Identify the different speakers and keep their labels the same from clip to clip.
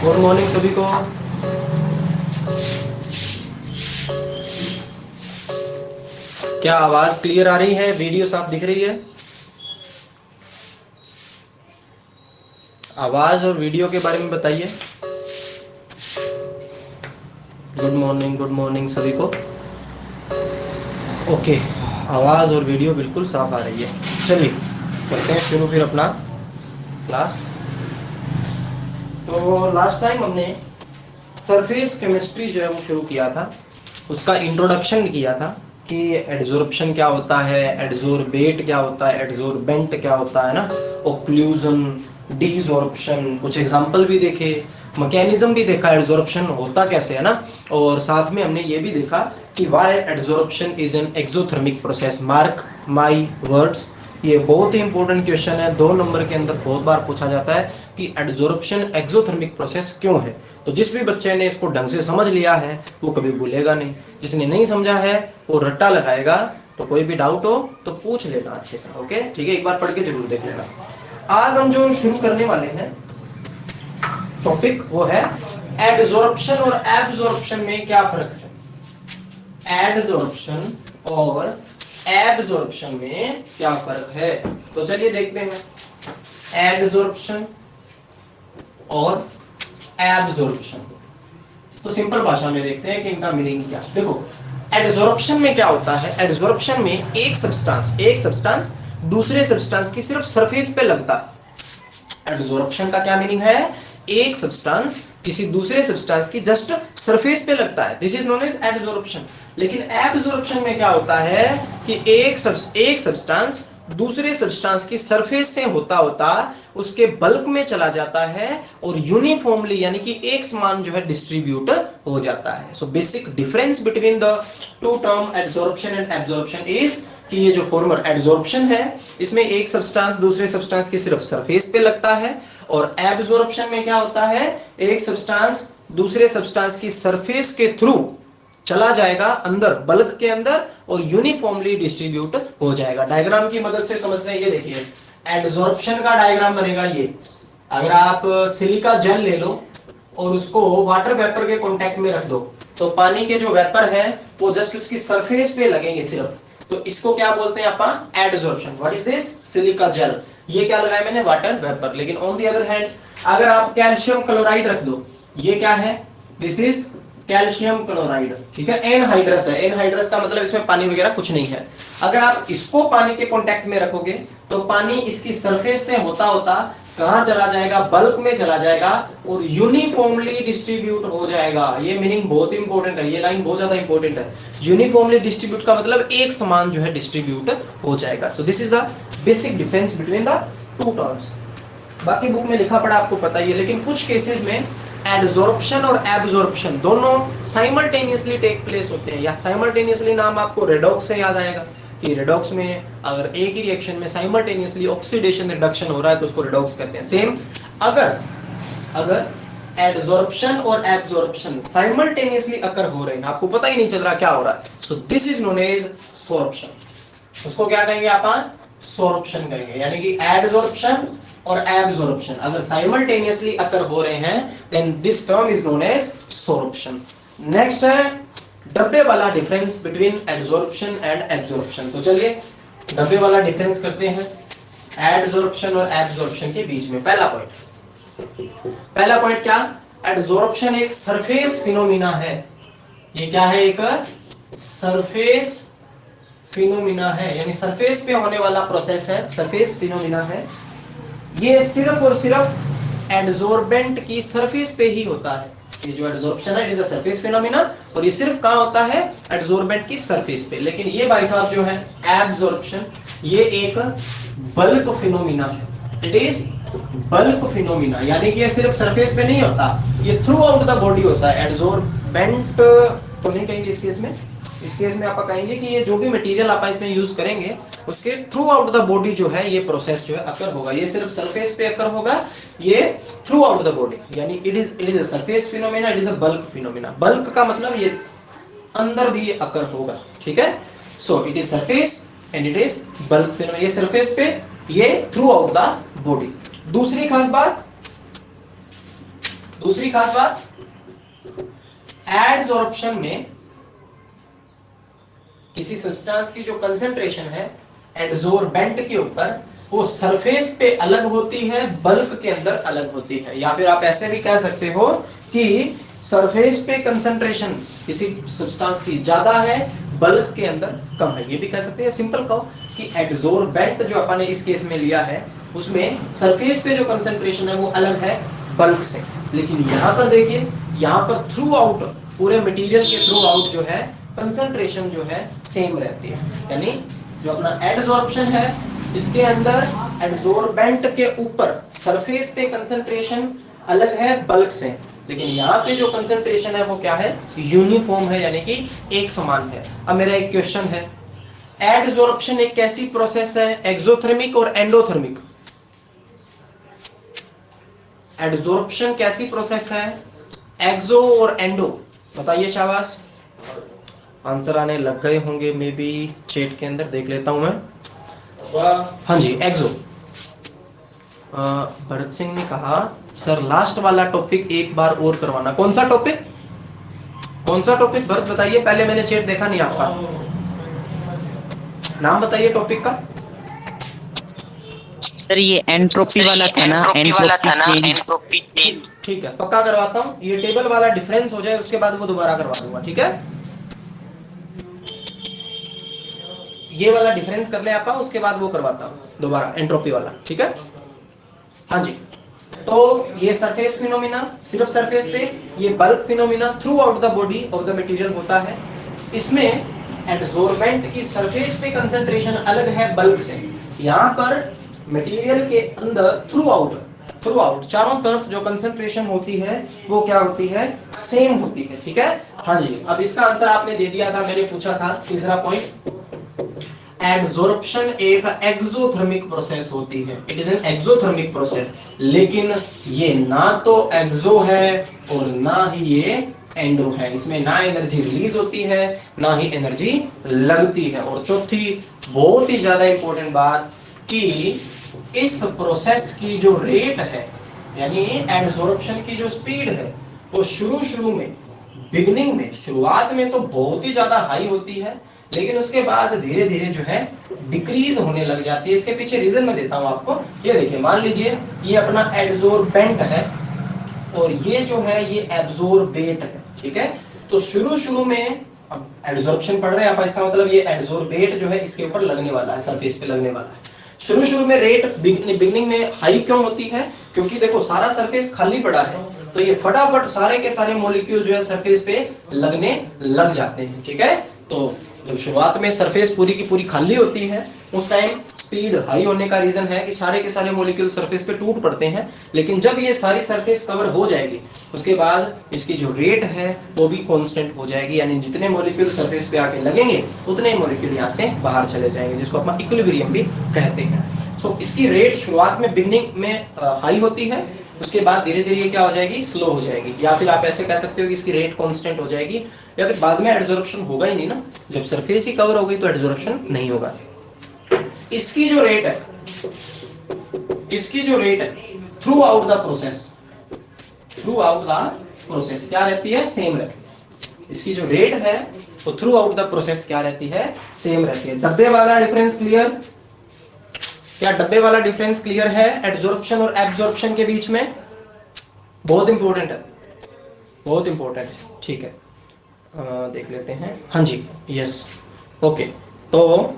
Speaker 1: Good morning सभी को। क्या आवाज क्लियर आ रही है? वीडियो साफ दिख रही है? आवाज और वीडियो के बारे में बताइए। गुड मॉर्निंग सभी को। ओके, आवाज और वीडियो बिल्कुल साफ आ रही है। चलिए करते हैं शुरू फिर अपना क्लास। तो लास्ट टाइम हमने सरफेस केमिस्ट्री जो है वो शुरू किया था, उसका इंट्रोडक्शन किया था कि एडजॉर्प्शन क्या होता है, एडजॉर्बेट क्या होता है, एडजॉर्बेंट क्या होता है ना, ओक्लूजन, डीजॉर्प्शन, कुछ एग्जांपल भी देखे, मैकेनिज्म भी देखा एडजॉर्प्शन होता कैसे है ना, और साथ में हमने ये भी देखा कि why adsorption is an exothermic process. Mark my words, ये बहुत ही इंपॉर्टेंट क्वेश्चन है, 2 नंबर के अंदर बहुत बार पूछा जाता है कि एडजॉर्प्शन एक्सोथर्मिक प्रोसेस क्यों है। तो जिस भी बच्चे ने इसको ढंग से समझ लिया है वो कभी भूलेगा नहीं, जिसने नहीं समझा है वो रट्टा लगाएगा। तो कोई भी डाउट हो तो पूछ लेना अच्छे से, ओके ठीक है, एक बार पढ़ के जरूर देख लेना। आज हम जो शुरू करने वाले हैं टॉपिक वो है एडजॉर्प्शन और एब्जॉर्प्शन में क्या फर्क है। एडजॉर्प्शन और एब्जॉर्प्शन में क्या फर्क है, तो चलिए देखते हैं एडजॉर्प्शन और एब्जॉर्प्शन। तो सिंपल भाषा में देखते हैं कि इनका मीनिंग क्या है। देखो एडजॉर्प्शन में क्या होता है, एडजॉर्प्शन में एक सब्सटेंस दूसरे सब्सटेंस की सिर्फ सरफेस पे लगता है। एडजॉर्प्शन का क्या मीनिंग है, एक सब्सटेंस किसी दूसरे सब्सटेंस की जस्ट सरफेस पे लगता है, this is known as adsorption. लेकिन एब्जॉर्प्शन में क्या होता है कि एक सब्सटेंस दूसरे सब्सटेंस की सरफेस से होता होता उसके बल्क में चला जाता है और यूनिफॉर्मली यानी कि एक समान जो है डिस्ट्रीब्यूट हो जाता है। So basic difference between the two term adsorption and absorption is कि ये जो फॉर्मर एडजॉर्प्शन है इसमें एक सब्सटेंस दूसरे सब्सटेंस की सिर्फ सरफेस पे लगता है, और एब्जॉर्प्शन में क्या होता है, एक सब्सटेंस दूसरे सब्सटेंस की सरफेस के थ्रू चला जाएगा अंदर बल्क के अंदर और यूनिफॉर्मली डिस्ट्रीब्यूट हो जाएगा। डायग्राम की मदद से समझते हैं, ये देखिए एडजॉर्प्शन का डायग्राम बनेगा ये। अगर आप सिलिका जेल ले लो और उसको वाटर वेपर के कांटेक्ट में रख दो तो पानी के जो वेपर है वो जस्ट उसकी सरफेस पे लगेंगे सिर्फ, तो इसको क्या बोलते हैं अपन, adsorption. What is this, silica gel, ये क्या लगाया मैंने, वाटर वेपर। लेकिन ऑन द अदर हैंड अगर आप कैल्शियम क्लोराइड रख दो, ये क्या है, दिस इज कैल्शियम क्लोराइड, ठीक है, एनहाइड्रस है। एनहाइड्रस का मतलब इसमें पानी वगैरह कुछ नहीं है। अगर आप इसको पानी के कांटेक्ट में रखोगे तो पानी इसकी सरफेस से होता होता कहां चला जाएगा, बल्क में चला जाएगा और यूनिफॉर्मली डिस्ट्रीब्यूट हो जाएगा। ये मीनिंग बहुत इंपॉर्टेंट है, ये लाइन बहुत ज्यादा इंपॉर्टेंट है। यूनिफॉर्मली डिस्ट्रीब्यूट का मतलब एक समान जो है डिस्ट्रीब्यूट हो जाएगा। सो this is the basic difference between the two terms. बाकी बुक में लिखा पड़ा आपको पता ही है, लेकिन कुछ केसेस में एडजॉर्प्शन और एब्जॉर्प्शन दोनों साइमल्टेनियसली टेक प्लेस होते हैं। या साइमल्टेनियसली नाम आपको रेडॉक्स से याद आएगा कि रेडॉक्स में अगर एक ही रिएक्शन में साइमल्टेनियसली ऑक्सीडेशन रिडक्शन हो रहा है तो उसको रेडॉक्स कहते हैं। सेम अगर एडजॉर्प्शन और एब्जॉर्प्शन साइमल्टेनियसली अकर हो रहे हैं, आपको पता ही नहीं चल रहा क्या हो रहा है, so this is known as sorption. उसको क्या कहेंगे अपन, सोर्प्शन कहेंगे। यानी कि एडजॉर्प्शन और एब्जॉर्प्शन अगर साइमल्टेनियसली अकर हो रहे हैं then this term is known as sorption. Next है डब्बे वाला difference between adsorption and absorption. तो चलिए डब्बे वाला डिफरेंस करते हैं एडजॉर्प्शन और एब्जॉर्प्शन के बीच में। पहला पॉइंट क्या, एडजॉर्प्शन एक सरफेस फिनोमिना है। ये क्या है, एक सरफेस फिनोमिना है, यानी सरफेस पे होने वाला प्रोसेस है, सरफेस फिनोमिना है। ये सिर्फ और सिर्फ एडजॉर्बेंट की सरफेस पे ही होता है। ये जो एडजॉर्प्शन है it is a surface phenomena और ये सिर्फ कहां होता है, एडजॉर्बेंट की सरफेस पे। लेकिन ये भाई साहब जो है एब्जॉर्प्शन, ये एक बल्क फिनोमिना है, इट इज बल्क फिनोमिना, यानी कि ये सिर्फ सरफेस पे नहीं होता, ये थ्रू आउट द बॉडी होता है। एडजॉर्बेंट तो नहीं कहेंगे इस केस में, इस केस में आप कहेंगे कि ये जो भी मटेरियल आप इसमें यूज करेंगे उसके थ्रू आउट द बॉडी जो है ये प्रोसेस जो है अकर होगा। ये सिर्फ सरफेस पे अकर होगा, ये थ्रू आउट द बॉडी, यानी it is a surface phenomena, it is a bulk phenomena. Bulk का मतलब ये अंदर भी ये अकर होगा, ठीक है। So it is surface and it is bulk phenomena, ये सरफेस पे, ये थ्रू आउट द बॉडी। दूसरी खास बात, दूसरी खास बात, एडसॉर्प्शन में किसी सब्सटेंस की जो कंसेंट्रेशन है एडसोर्बेंट के ऊपर, वो सरफेस पे अलग होती है, बल्क के अंदर अलग होती है। या फिर आप ऐसे भी कह सकते हो कि सरफेस पे कंसेंट्रेशन किसी सब्सटेंस की ज्यादा है, बल्क के अंदर कम है। ये भी कह सकते हैं, सिंपल कहो कि एडसोर्बेंट जो अपन ने इस केस में लिया है उसमें सरफेस पे जो कंसेंट्रेशन है वो अलग है बल्क से। लेकिन यहां पर देखिए, यहां पर थ्रू आउट, पूरे मटेरियल के थ्रू आउट जो है कंसेंट्रेशन जो है सेम रहती है। यानी जो अपना एडसॉर्प्शन है इसके अंदर एडसोर्बेंट के ऊपर सरफेस पे कंसेंट्रेशन अलग है बल्क से, लेकिन यहाँ पे जो कंसेंट्रेशन है वो क्या है, यूनिफॉर्म है, यानी कि एक समान है। अब मेरा एक क्वेश्चन है, एडसॉर्प्शन एक कैसी प्रोसेस है, एक्सोथर्मिक और एंडोथर्मिक? एडसॉर्प्शन कैसी प्रोसेस है, एक्सो और एंडो? बताइए शाबाश। आंसर आने लग गए होंगे, मे बी चैट के अंदर देख लेता हूं मैं। हाँ जी, एक्सो। भरत सिंह ने कहा सर लास्ट वाला टॉपिक एक बार और करवाना। कौन सा टॉपिक, कौन सा टॉपिक भरत बताइए, पहले मैंने चैट देखा नहीं आपका। नाम बताइए टॉपिक का।
Speaker 2: सर ये एंट्रोपी वाला था ना, एंट्रोपी चेंज।
Speaker 1: ठीक है, पक्का करवाता हूँ। ये टेबल वाला डिफरेंस हो जाए उसके बाद वो दोबारा करवा दूंगा, ठीक है। ये वाला डिफरेंस कर ले आप, उसके बाद वो करवाता हूँ दोबारा, एंट्रोपी वाला, ठीक है। हाँ जी, तो ये सरफेस फिनोमिना सिर्फ सरफेस पे, ये bulk phenomena through out the body of the material होता है। इसमें एडसोर्बेंट की सरफेस पे कंसेंट्रेशन अलग है बल्क से। यहाँ पर मटेरियल के अंदर थ्रू आउट चारों तरफ जो कंसेंट्रेशन होती है वो क्या होती है, सेम होती है, ठीक है। हाँ जी, अब इसका आंसर आपने दे दिया था, मैंने पूछा था तीसरा पॉइंट। एडसॉर्प्शन एक एक्सोथर्मिक प्रोसेस होती है, it is an exothermic process, लेकिन ये ना तो एक्सो है और ना ही ये एंडो है। इसमें ना एनर्जी रिलीज होती है ना ही एनर्जी लगती है। और चौथी बहुत ही ज्यादा इंपॉर्टेंट बात कि इस प्रोसेस की जो रेट है, यानी एडसॉर्प्शन की जो स्पीड है, वो शुरू में, बिगिनिंग में, शुरुआत में तो बहुत ही ज्यादा हाई होती है, लेकिन उसके बाद धीरे धीरे जो है डिक्रीज होने लग जाती है। इसके पीछे रीजन मैं देता हूं आपको। ये देखिए, मान लीजिए ये अपना एडसोर्बेंट है और ये जो है ये एब्सोर्बेट है, ठीक है। तो शुरू में अब एडसॉर्प्शन पढ़ रहे हैं आप, इसका मतलब ये एडसोर्बेट जो है इसके ऊपर लगने वाला है, सरफेस पे लगने वाला है। शुरू में रेट बिगिनिंग में हाई क्यों होती है, क्योंकि देखो सारा सरफेस खाली पड़ा है, तो ये फटाफट सारे के सारे मॉलिक्यूल जो है सरफेस पे लगने लग जाते हैं, ठीक है। तो जब शुरुआत में सरफेस पूरी की पूरी खाली होती है उस टाइम स्पीड हाई होने का रीजन है कि सारे के सारे मॉलिक्यूल सरफेस पे टूट पड़ते हैं। लेकिन जब ये सारी सरफेस कवर हो जाएगी उसके बाद इसकी जो रेट है वो भी कांस्टेंट हो जाएगी, यानी जितने मॉलिक्यूल सरफेस पे आके लगेंगे उतने ही मॉलिक्यूल यहाँ से बाहर चले जाएंगे, जिसको अपन इक्विलिब्रियम भी कहते हैं। सो इसकी रेट शुरुआत में बिगिनिंग में हाई होती है, उसके बाद धीरे धीरे क्या हो जाएगी, स्लो हो जाएगी। या फिर आप ऐसे कह सकते हो कि इसकी रेट कांस्टेंट हो जाएगी, या फिर बाद में एडसॉर्प्शन होगा ही नहीं ना, जब सरफेस ही कवर हो गई तो एडसॉर्प्शन नहीं होगा। इसकी जो रेट है, थ्रू आउट द प्रोसेस क्या रहती है, सेम रहती है। इसकी जो रेट है वो थ्रू आउट द प्रोसेस क्या रहती है, सेम रहती है। डब्बे वाला डिफरेंस क्लियर? क्या डब्बे वाला डिफरेंस क्लियर है एडसॉर्प्शन और एब्सॉर्प्शन के बीच में? बहुत इंपॉर्टेंट है, बहुत इंपॉर्टेंट है, ठीक है। देख लेते हैं। हाँ जी, यस, ओके। तो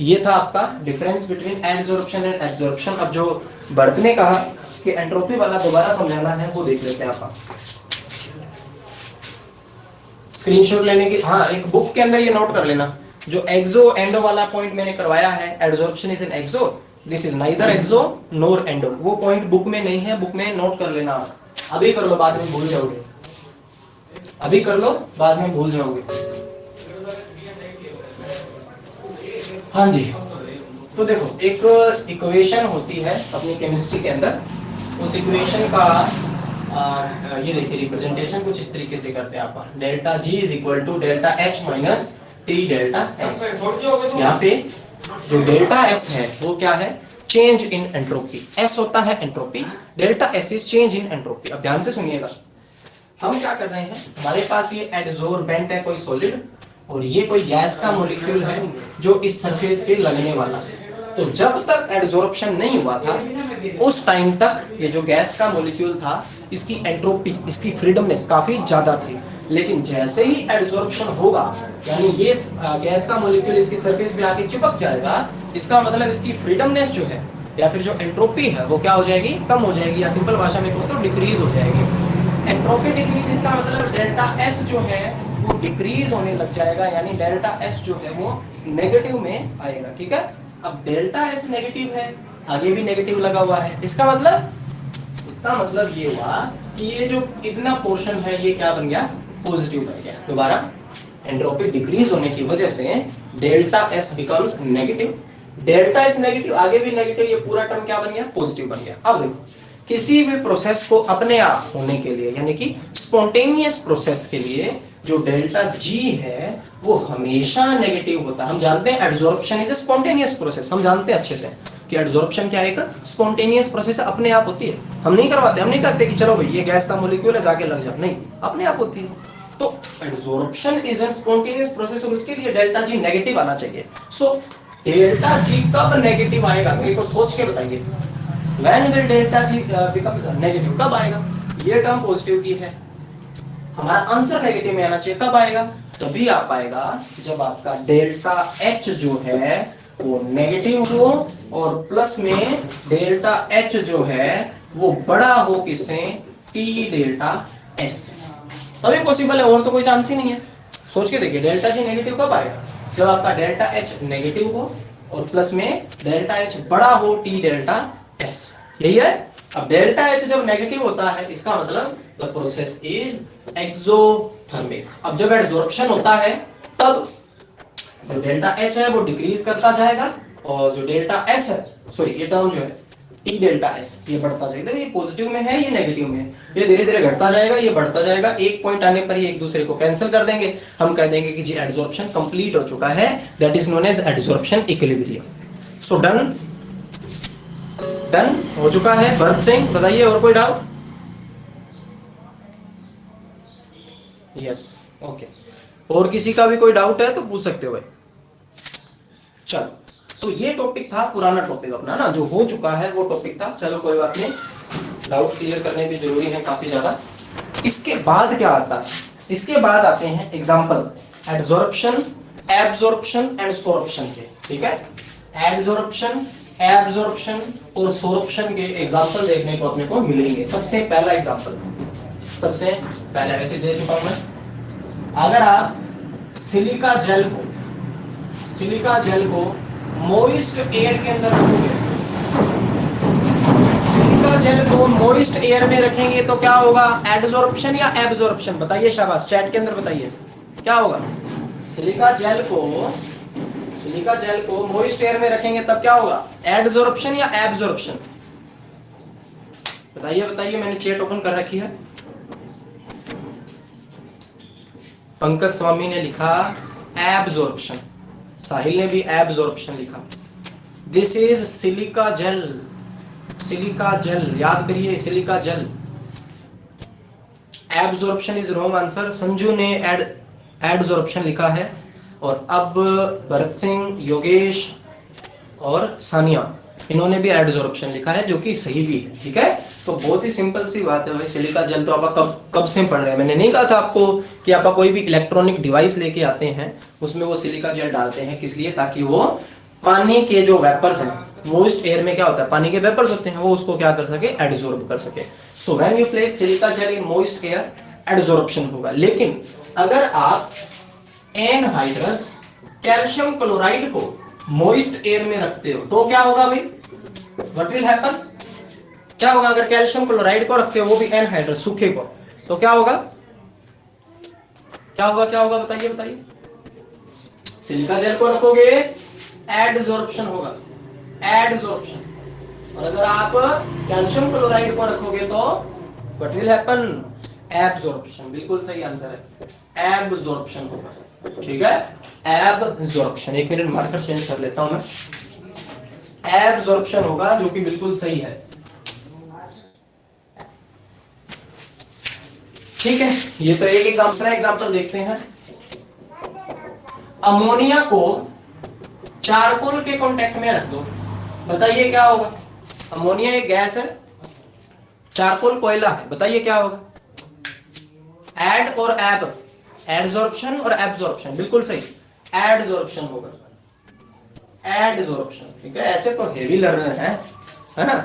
Speaker 1: ये था आपका difference between adsorption and absorption. अब जो भरत ने कहा कि एंट्रोपी वाला दोबारा समझाना है वो देख लेते हैं आप। स्क्रीनशॉट लेने की, हाँ, एक बुक के अंदर ये नोट कर लेना, जो एक्सो एंडो वाला पॉइंट मैंने करवाया है, adsorption is an exo, this is neither exo nor endo, वो पॉइंट बुक में नहीं है, बुक में नोट कर लेना। अभी कर लो, बाद में भूल जाओगे, अभी कर लो, बाद में भूल जाओगे। हाँ जी, तो देखो एक इक्वेशन होती है अपनी केमिस्ट्री के अंदर, उस इक्वेशन का ये देखिए रिप्रेजेंटेशन कुछ इस तरीके से करते हैं आप, delta G is equal to delta H minus T delta S. यहाँ पे जो डेल्टा एस है वो क्या है, चेंज इन एंट्रोपी। एस होता है entropy, delta S is change in entropy. अब ध्यान से सुनिएगा, हम क्या कर रहे हैं, हमारे पास ये एडजोर्बेंट है कोई सॉलिड, और ये कोई गैस का मॉलिक्यूल है जो इस सरफेस पे लगने वाला है। तो जब तक एडजॉर्प्शन नहीं हुआ था उस टाइम तक ये जो गैस का मॉलिक्यूल था इसकी एंट्रोपी, इसकी फ्रीडमनेस काफी ज्यादा थी। लेकिन जैसे ही एडजॉर्प्शन होगा, यानी ये गैस का मॉलिक्यूल इसकी सरफेस पे आके चिपक जाएगा, इसका मतलब इसकी फ्रीडमनेस जो है या फिर जो एंट्रोपी है वो क्या हो जाएगी, कम हो जाएगी, या सिंपल भाषा में कहूँ तो डिक्रीज हो जाएगी। एंट्रोपी डिक्रीज, इसका मतलब डेल्टा एस जो है वो डिक्रीज होने लग जाएगा, यानी डेल्टा एस जो है वो नेगेटिव में आएगा। ठीक है, अब डेल्टा एस नेगेटिव है, आगे भी नेगेटिव लगा हुआ है, इसका मतलब ये हुआ कि ये जो इतना पोर्शन है ये क्या बन गया, पॉजिटिव बन गया। दोबारा, एंट्रोपी डिक्रीज होने की वजह से delta S becomes negative, delta S negative, आगे भी नेगेटिव, ये पूरा टर्म क्या बन गया, पॉजिटिव बन गया। अब देखो, किसी भी प्रोसेस को अपने आप होने के लिए, यानी कि स्पॉन्टेनियस प्रोसेस के लिए जो डेल्टा जी है वो हमेशा नेगेटिव होता है। हम जानते हैं adsorption is a spontaneous process, हम जानते हैं अच्छे से कि एडजॉर्प्शन क्या है, एक स्पॉन्टेनियस प्रोसेस, अपने आप होती है। हम नहीं करवाते, हम नहीं कहते कि चलो भाई ये गैस का मॉलिक्यूल है जाके लग जाओ, नहीं, अपने आप होती है। तो adsorption is a spontaneous process और उसके लिए डेल्टा जी नेगेटिव आना चाहिए। सो डेल्टा जी कब नेगेटिव आएगा, मेरे को सोच के बताइए। When will delta G becomes negative? कब आएगा? ये टर्म पॉजिटिव की है, हमारा आंसर नेगेटिव में आना चाहिए, कब आएगा, तभी आ पाएगा जब आपका डेल्टा H जो है वो नेगेटिव हो और प्लस में डेल्टा H जो है वो बड़ा हो किससे, T डेल्टा S, तभी पॉसिबल है, और तो कोई चांस ही नहीं है। सोच के देखिए, डेल्टा G नेगेटिव कब आएगा, जब आपका डेल्टा H नेगेटिव हो और प्लस में डेल्टा H बड़ा हो T डेल्टा S, यही है। अब डेल्टा H जब नेगेटिव होता है इसका मतलब द प्रोसेस इज एक्सोथर्मिक। अब जब एडजॉर्प्शन होता है तब जो डेल्टा H है वो डिक्रीज करता जाएगा और जो डेल्टा S है, सॉरी ये टर्म जो है T डेल्टा S, ये बढ़ता जाएगा। ये पॉजिटिव में है, ये नेगेटिव में है, ये धीरे धीरे घटता जाएगा, ये बढ़ता जाएगा, एक पॉइंट आने पर ये एक दूसरे को कैंसिल कर देंगे। हम कह देंगे कि जी एडजॉर्प्शन कंप्लीट हो चुका है, that is known as adsorption equilibrium. So done हो चुका है। भरत सिंह बताइए, और कोई डाउट? यस, ओके, और किसी का भी कोई डाउट है तो पूछ सकते हो भाई। चलो, सो ये टॉपिक था, पुराना टॉपिक अपना ना, जो हो चुका है वो टॉपिक था। चलो कोई बात नहीं, डाउट क्लियर करने भी जरूरी है काफी ज्यादा। इसके बाद क्या आता है, इसके बाद आते हैं example adsorption, absorption and sorption के। ठीक है, एडजॉर्प्शन, एब्जॉर्प्शन और सोर्प्शन के एग्जांपल देखने को अपने को मिलेंगे। सबसे पहला एग्जांपल, सबसे पहला वैसे दे चुका हूं मैं, अगर आप सिलिका जेल को मोइस्ट एयर के अंदर रखोगे, सिलिका जेल को मोइस्ट एयर में रखेंगे तो क्या होगा, एडजॉर्प्शन या एब्जॉर्प्शन? बताइए, शाबाश, चैट के अंदर बताइए क्या होगा। सिलिका जेल को मोइस्ट एयर में रखेंगे तब क्या होगा, एडजॉर्प्शन या एब्जॉर्प्शन? बताइए, मैंने चैट ओपन कर रखी है। पंकज स्वामी ने लिखा एब्जॉर्प्शन, साहिल ने भी एब्जॉर्प्शन लिखा। दिस इज सिलिका जेल, याद करिए, silica gel. Absorption is wrong answer, Sanju ने एडजॉर्प्शन लिखा है। और अब भरत सिंह, योगेश और सानिया, इन्होंने भी एडजॉर्प्शन लिखा है, जो कि सही भी है। ठीक है, तो बहुत ही सिंपल सी बात है भाई। सिलिका जेल तो आप कब से पढ़ रहे हैं, मैंने नहीं कहा था आपको कि आप कोई भी इलेक्ट्रॉनिक डिवाइस लेके आते हैं उसमें वो सिलिका जेल डालते हैं, किस लिए, ताकि वो पानी के जो वेपर्स हैं, मोइस्ट एयर में क्या होता है, पानी के वेपर्स होते हैं, वो उसको क्या कर सके, एडजॉर्ब कर सके। So when you place silica gel in moist air, adsorption होगा। लेकिन अगर आप एनहाइड्रस कैल्शियम क्लोराइड को मोइस्ट एयर में रखते हो तो क्या होगा भाई, व्हाट विल हैपन, क्या होगा अगर कैल्शियम क्लोराइड को रखते हो, वो भी एनहाइड्रस सूखे को, तो क्या होगा, बताइए। सिलिका जेल को रखोगे एडजॉर्प्शन होगा, एडजॉर्प्शन। और अगर आप कैल्शियम क्लोराइड को रखोगे तो व्हाट विल हैपन, एब्जॉर्प्शन। बिल्कुल सही आंसर है, एब्जॉर्प्शन होगा। ठीक है, एब्जॉर्प्शन। एक मिनट मार्कर चेंज कर लेता हूं मैं। एब्जॉर्प्शन होगा, जो कि बिल्कुल सही है। ठीक है, ये तो एक एग्जांपल देखते हैं। अमोनिया को चारकोल के कांटेक्ट में रख दो, बताइए क्या होगा। अमोनिया एक गैस है, चारकोल कोयला है, बताइए क्या होगा। एड और एब, एडजॉर्प्शन और एब्जॉर्प्शन, बिल्कुल सही, एडजॉर्प्शन होगा, एडजॉर्प्शन। ठीक है, ऐसे तो हेवी लर्नर है ना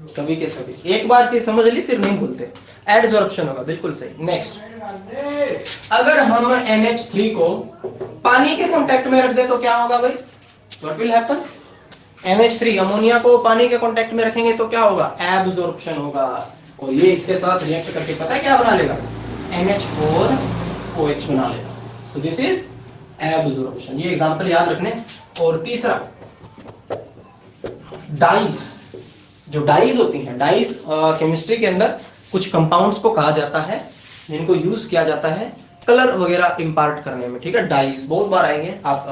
Speaker 1: सभी के सभी, एक बार चीज समझ ली फिर नहीं भूलते। एडजॉर्प्शन होगा, बिल्कुल सही। नेक्स्ट, अगर हम NH3 को पानी के कांटेक्ट में रख दे तो क्या होगा भाई, what will happen. NH3 ammonia को पानी के कांटेक्ट में रखेंगे तो क्या होगा, एब्जॉर्प्शन होगा, और ये इसके साथ रिएक्ट करके पता है क्या बना लेगा, NH4OH बना लेगा। सो दिस इज एब्जॉर्प्शन, ये एग्जांपल याद रखने। और तीसरा, डाइज, जो डाइज होती हैं, डाइज केमिस्ट्री के अंदर कुछ कंपाउंड्स को कहा जाता है जिनको यूज किया जाता है कलर वगैरह इंपार्ट करने में। ठीक है, डाइज बहुत बार आएंगे, आप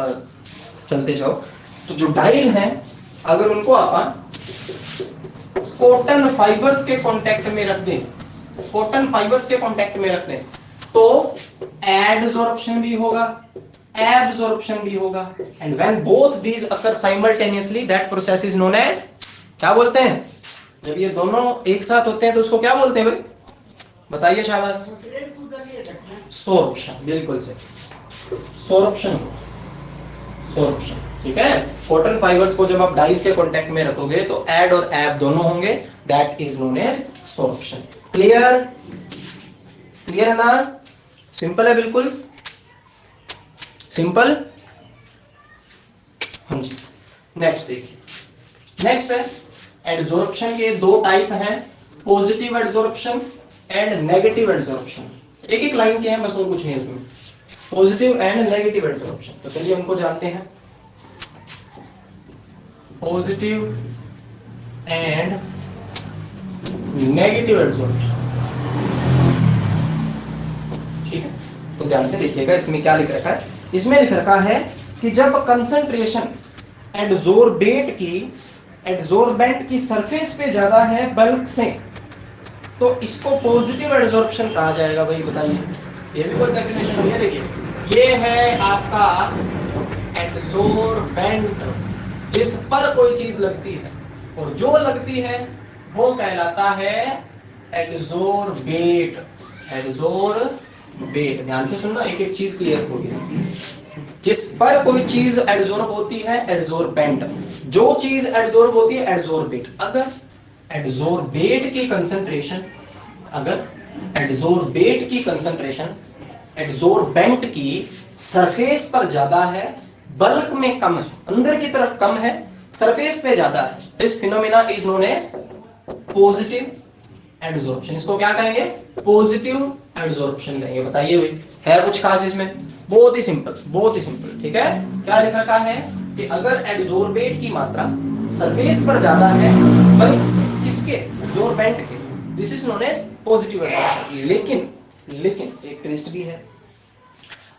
Speaker 1: चलते जाओ। तो जो डाइज हैं, अगर उनको अपन कॉटन फाइबर्स के कांटेक्ट में रख दें, कॉटन फाइबर्स के कांटेक्ट में रख दें, तो एडजॉर्प्शन भी होगा, एब्जॉर्प्शन भी होगा। And when both these occur simultaneously, that process is known as, क्या बोलते हैं, जब ये दोनों एक साथ होते हैं तो उसको क्या बोलते हैं भाई, बताइए शाबाश, सोर्प्शन, बिल्कुल से सोर्प्शन, सोर्प्शन। ठीक है, कॉटन फाइबर्स को जब आप डाइज के कांटेक्ट में रखोगे तो एड और एब दोनों होंगे, that is known as sorption. Clear, clear है ना, सिंपल है, बिल्कुल सिंपल। हाँ जी, नेक्स्ट देखिए, नेक्स्ट है एडजॉर्प्शन के दो टाइप हैं, positive adsorption and negative adsorption. एक एक लाइन के हैं बस, और कुछ नहीं इसमें, पॉजिटिव एंड नेगेटिव एडजॉर्प्शन। तो चलिए उनको जानते हैं। पॉजिटिव एंड नेगेटिव एडजॉर्प्शन, ठीक है, तो ध्यान से देखिएगा इसमें क्या लिख रखा है। इसमें लिख रखा है कि जब कंसंट्रेशन एडजॉर्बेंट की सरफेस पे ज्यादा है बल्क से, तो इसको पॉजिटिव एडजॉर्प्शन कहा जाएगा। भाई बताइए, ये भी कोई डेफिनेशन है। देखिए, ये है आपका एडजॉर्बेंट, जिस पर कोई चीज लगती है, और जो लगती है वो कहलाता है एडजॉर्बेट, एडजॉर्बेट। ध्यान से सुनना, एक एक चीज क्लियर होगी। जिस पर कोई चीज एडजॉर्ब होती है एडजॉर्बेंट, जो चीज एडजॉर्ब होती है एडजॉर्बेट। अगर एडजॉर्बेट की कंसंट्रेशन, अगर एडजॉर्बेट की कंसंट्रेशन एडजॉर्बेंट की सरफेस पर ज्यादा है, बल्क में कम है, अंदर की तरफ कम है, सरफेस पे ज्यादा है, this phenomena is known as positive adsorption. इसको क्या कहेंगे, पॉजिटिव एडजॉर्प्शन कहेंगे। बताइए भाई, है कुछ खास इसमें, बहुत ही सिंपल, बहुत ही सिंपल। ठीक है, क्या लिख रखा है कि अगर एडजॉर्बेट की मात्रा सरफेस पर ज्यादा है बल्क से, किसके, एडजॉर्बेंट के, this is known as positive adsorption. लेकिन एक ट्विस्ट भी है।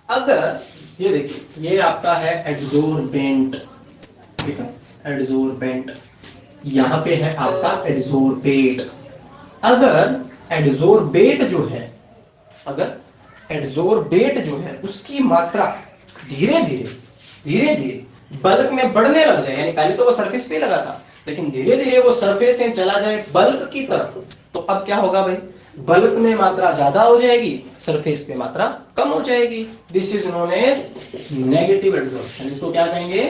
Speaker 1: अगर ये देखिए, ये आपका है एडजॉर्बेंट, ठीक है, एडजॉर्बेंट, यहां पे है आपका एडजॉर्बेट। अगर एडजॉर्बेट जो है, अगर एडजॉर्बेट जो है उसकी मात्रा धीरे धीरे बल्क में बढ़ने लग जाए, यानी पहले तो वो सरफेस पे लगा था, लेकिन धीरे धीरे वो सरफेस से चला जाए बल्क की तरफ, तो अब क्या होगा भाई, बल्क में मात्रा ज्यादा हो जाएगी, सरफेस पे मात्रा कम हो जाएगी। This is known as negative adsorption. इसको क्या कहेंगे,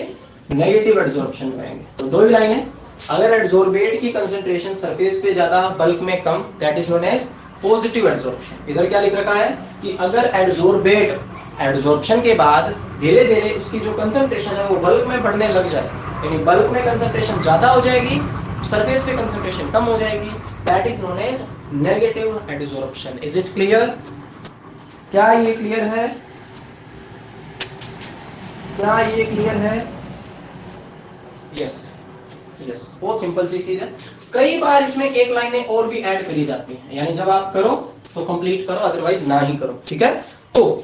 Speaker 1: नेगेटिव एडजॉर्प्शन कहेंगे। तो दो ही लाइन है, अगर एडजॉर्बेट की कंसंट्रेशन सरफेस पे ज्यादा बल्क में कम, that is known as positive adsorption. इधर क्या लिख रखा है कि अगर एडजॉर्बेट एडजॉर्प्शन के बाद धीरे धीरे उसकी जो कंसंट्रेशन है वो बल्क में बढ़ने लग जाए, यानी बल्क में कंसंट्रेशन ज्यादा हो जाएगी, सरफेस पे कंसंट्रेशन कम हो जाएगी, that is known as negative adsorption. Is it clear, क्या ये क्लियर है, क्या ये क्लियर है? यस, यस, बहुत सिंपल सी चीज है। कई बार इसमें एक लाइनें और भी ऐड करी जाती हैं, यानी जब आप करो तो कंप्लीट करो, अदरवाइज ना ही करो। ठीक है, तो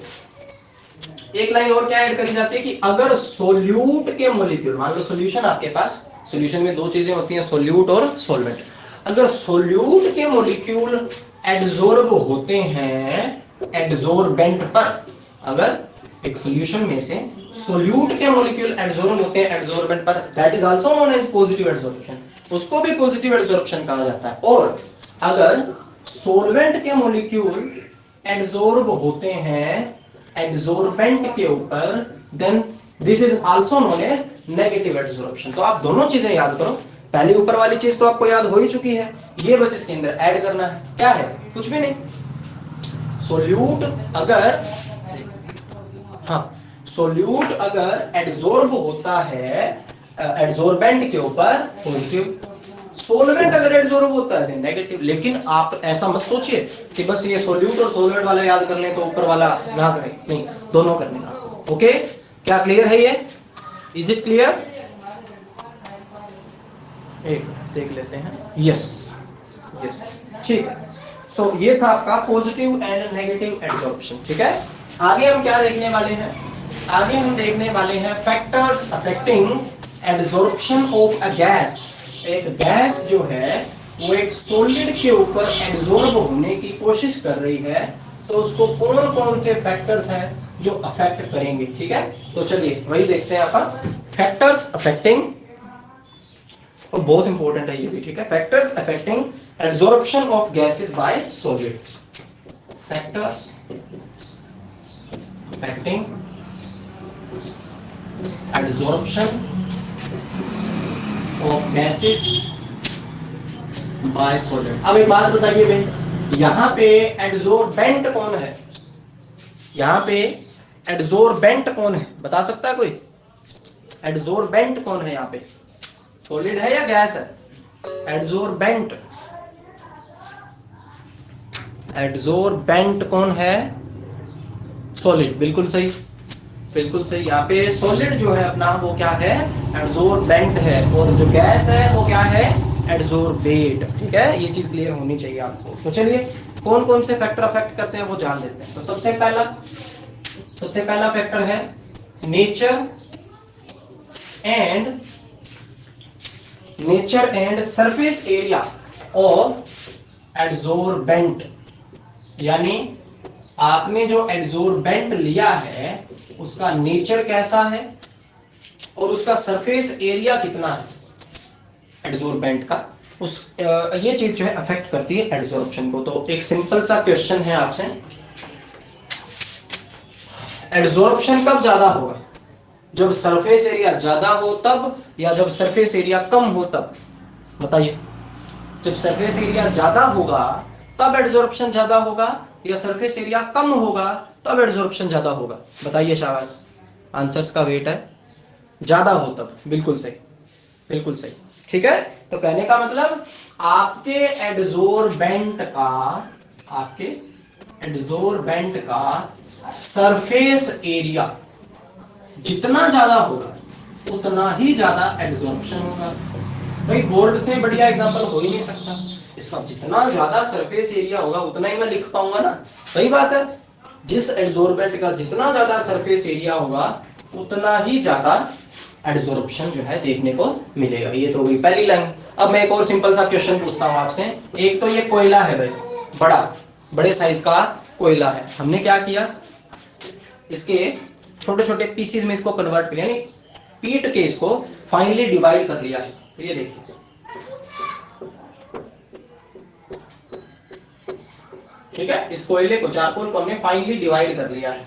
Speaker 1: एक लाइन और क्या ऐड करी जाती है कि अगर सोल्यूट के मॉलिक्यूल, मान लो सोल्यूशन आपके पास, सोल्यूशन में दो चीजें होती हैं, सोल्यूट और सोलवेंट। अगर सोल्यूट के मॉलिक्यूल एडजॉर्ब होते हैं एडजॉर्बेंट पर, अगर एक सोल्यूशन में से सोल्यूट के मॉलिक्यूल एडजॉर्ब होते हैं एडजॉर्बेंट पर, that is also known as positive adsorption, उसको भी पॉजिटिव एडजॉर्प्शन कहा जाता है। और अगर सोलवेंट के मॉलिक्यूल एडजॉर्ब होते हैं एडजॉर्बेंट के ऊपर, then this is also known as negative adsorption. तो आप दोनों चीजें याद करो, पहले ऊपर वाली चीज तो आपको याद हो ही चुकी है, ये बस इसके अंदर ऐड करना है। क्या है? कुछ भी नहीं। सोल्यूट अगर, हाँ, सोल्यूट अगर एडजॉर्ब होता है एडजॉर्बेंट के ऊपर पॉजिटिव, सोलवेंट अगर एडजॉर्ब होता है नेगेटिव। लेकिन आप ऐसा मत सोचिए कि बस ये सोल्यूट और सोलवेंट वाला याद कर लें तो ऊपर वाला ना करें, नहीं, दोनों करने का। ओके, क्या क्लियर है ये? Is it clear? एक देख लेते हैं। यस यस, ठीक है। सो ये था आपका पॉजिटिव एंड नेगेटिव एडजॉर्प्शन। ठीक है, आगे हम क्या देखने वाले हैं? आगे हम देखने वाले हैं factors affecting adsorption of a gas. एक गैस जो है वो एक सॉलिड के ऊपर एडजॉर्ब होने की कोशिश कर रही है, तो उसको कौन कौन से फैक्टर्स हैं जो अफेक्ट करेंगे। ठीक है, तो चलिए वही देखते हैं अपन। फैक्टर्स अफेक्टिंग, और बहुत इंपॉर्टेंट है ये भी। ठीक है, factors affecting adsorption of gases bye solid. Factors affecting adsorption of gases bye solid. अब एक बात बताइए भाई, यहां पे एडजॉर्बेंट कौन है? यहां पे एडजॉर्बेंट कौन है, बता सकता है कोई? एडजॉर्बेंट कौन है यहां पे? सॉलिड है या गैस है? एडजॉर्बेंट, एडजॉर्बेंट कौन है? सॉलिड, बिल्कुल सही, बिल्कुल सही। यहाँ पे सॉलिड जो है अपना वो क्या है? एडजॉर्बेंट है, और जो गैस है वो क्या है? एडजॉर्बेट। ठीक है, ये चीज क्लियर होनी चाहिए आपको। तो चलिए कौन कौन से फैक्टर अफेक्ट करते हैं वो जान लेते हैं। तो सबसे पहला फैक्टर है nature and surface area of adsorbent. यानी आपने जो एडजॉर्बेंट लिया है उसका नेचर कैसा है और उसका सरफेस एरिया कितना है एडजॉर्बेंट का, उस ये चीज जो है अफेक्ट करती है एडजॉर्प्शन को। तो एक सिंपल सा क्वेश्चन है आपसे, एडजॉर्प्शन कब ज्यादा होगा? जब सरफेस एरिया ज्यादा हो तब, या जब सरफेस एरिया कम हो तब? बताइए। जब सरफेस एरिया ज्यादा होगा तब एडजॉर्प्शन ज्यादा होगा, या सरफेस एरिया कम होगा तब एडजॉर्प्शन ज्यादा होगा? बताइए शाबाश। आंसर्स का वेट है ज्यादा हो तब। बिल्कुल सही, बिल्कुल सही। ठीक है, तो कहने का मतलब आपके एडजॉर्बेंट का सरफेस एरिया जितना ज्यादा होगा उतना ही ज्यादा एडजॉर्प्शन होगा। भाई बोर्ड से बढ़िया एग्जांपल हो ही नहीं सकता इसका। जितना ज्यादा सरफेस एरिया होगा उतना ही मैं लिख पाऊंगा ना, सही बात है। जिस एडजॉर्बेंट का जितना ज्यादा सरफेस एरिया होगा उतना ही ज्यादा एडजॉर्प्शन जो है देखने को मिलेगा। ये तो हुई पहली लाइन। अब मैं एक और सिंपल सा क्वेश्चन पूछता हूं आपसे। एक तो ये कोयला है भाई, बड़े साइज का कोयला है। हमने क्या किया, इसके छोटे छोटे पीसेस में इसको कन्वर्ट किया, यानी पीट के इसको फाइनली डिवाइड कर लिया है। तो ये देखिए, ठीक है, इस कोयले को, चारकोल को हमने फाइनली डिवाइड कर लिया है।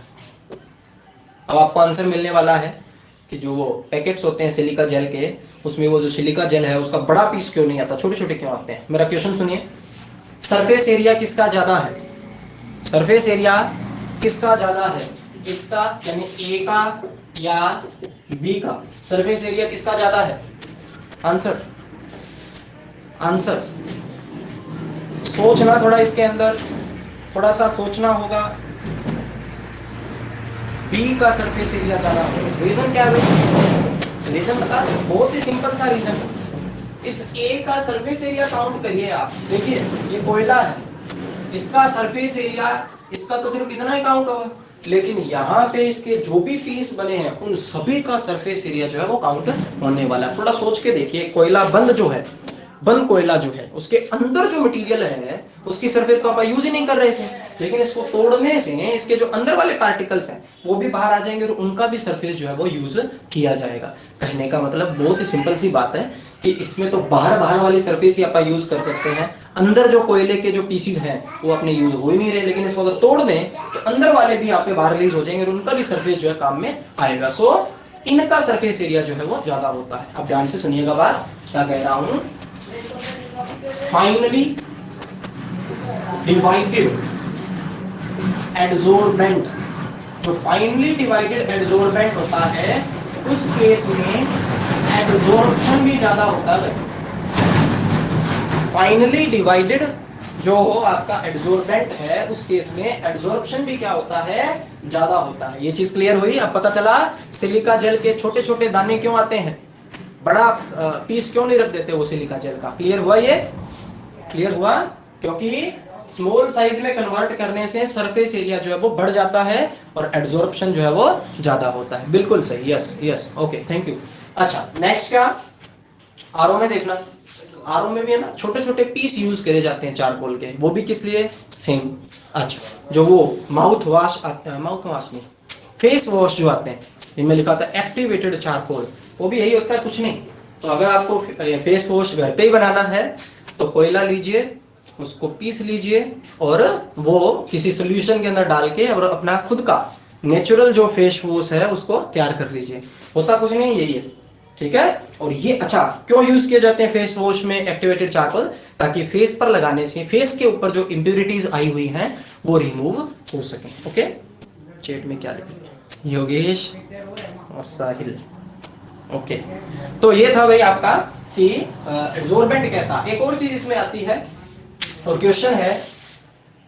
Speaker 1: अब आपको आंसर मिलने वाला है कि जो वो पैकेट्स होते हैं सिलिका जेल के, उसमें वो जो सिलिका जेल है उसका बड़ा पीस क्यों नहीं आता, छोटे छोटे क्यों आते हैं? मेरा क्वेश्चन सुनिए, सरफेस एरिया किसका ज्यादा है? सरफेस एरिया किसका ज्यादा है? इसका यानी ए का या बी का? सरफेस एरिया किसका ज्यादा है? आंसर सोचना थोड़ा, इसके अंदर थोड़ा सा सोचना होगा। बी का सरफेस एरिया ज्यादा होगा। रीजन क्या है? रीजन बता सकते, बहुत ही सिंपल सा रीजन। इस ए का सरफेस एरिया काउंट करिए आप, देखिए ये कोयला है, इसका सरफेस एरिया, इसका तो सिर्फ इतना ही काउंट होगा, लेकिन यहाँ पे इसके जो भी पीस बने हैं उन सभी का सरफेस एरिया जो है वो काउंट होने वाला है। थोड़ा सोच के देखिए, कोयला बंद जो है, बंद कोयला जो है, उसके अंदर जो मटेरियल है उसकी सरफेस तो आप यूज ही नहीं कर रहे थे, लेकिन इसको तोड़ने से इसके जो अंदर वाले पार्टिकल्स हैं वो भी बाहर आ जाएंगे और उनका भी सरफेस जो है वो यूज किया जाएगा। कहने का मतलब बहुत ही सिंपल सी बात है कि इसमें तो बाहर वाली सरफेस ही आप यूज कर सकते हैं, अंदर जो कोयले के जो पीसीज हैं वो अपने यूज हो ही नहीं रहे, लेकिन इसको अगर तोड़ दें तो अंदर वाले भी यहाँ पे बाहर रिलीज हो जाएंगे और उनका भी सरफेस जो है काम में आएगा। सो इनका सरफेस एरिया जो है वो ज्यादा होता है। अब ध्यान से सुनिएगा बात क्या कह रहा हूं। फाइनली डिवाइडेड एडसोर्बेंट, जो फाइनली डिवाइडेड एडसोर्बेंट होता है उस केस में एडसोर्प्शन भी ज्यादा होता है। फाइनली डिवाइडेड जो आपका एडसोर्बेंट है उस केस में एडसोर्प्शन भी क्या होता है, ज्यादा होता है। ये चीज क्लियर हुई? अब पता चला सिलिका जेल के छोटे छोटे दाने क्यों आते हैं, बड़ा पीस क्यों नहीं रख देते वो सिलिका जेल का। क्लियर हुआ? ये क्लियर हुआ? क्योंकि स्मॉल साइज में कन्वर्ट करने से सरफेस एरिया जो है वो बढ़ जाता है और एडसोर्प्शन जो है वो ज्यादा होता है। बिल्कुल सही, yes yes, okay, thank you. अच्छा, नेक्स्ट क्या, आरओ में देखना। आरओ में भी है ना छोटे छोटे पीस यूज करे जाते हैं चारकोल के, वो भी किस लिए, सेम। अच्छा, जो वो माउथ वॉश नहीं, फेस वॉश जो आते हैं, इनमें लिखा था एक्टिवेटेड चारकोल, वो भी यही होता है, कुछ नहीं। तो अगर आपको फेस वॉश घर पे ही बनाना है तो कोयला लीजिए, उसको पीस लीजिए और वो किसी सोल्यूशन के अंदर डाल के और अपना खुद का नेचुरल जो फेस वॉश है उसको तैयार कर लीजिए। होता कुछ नहीं, यही है, ठीक है। और ये अच्छा क्यों यूज किए जाते हैं फेस वॉश में एक्टिवेटेड चारकोल, ताकि फेस पर लगाने से फेस के ऊपर जो इम्प्योरिटीज आई हुई हैं वो रिमूव हो सके। ओके, चैट में क्या लिखेंगे, योगेश और साहिल। ओके, तो ये था भाई आपका कि एडसोर्बेंट कैसा। एक और चीज इसमें आती है और क्वेश्चन है,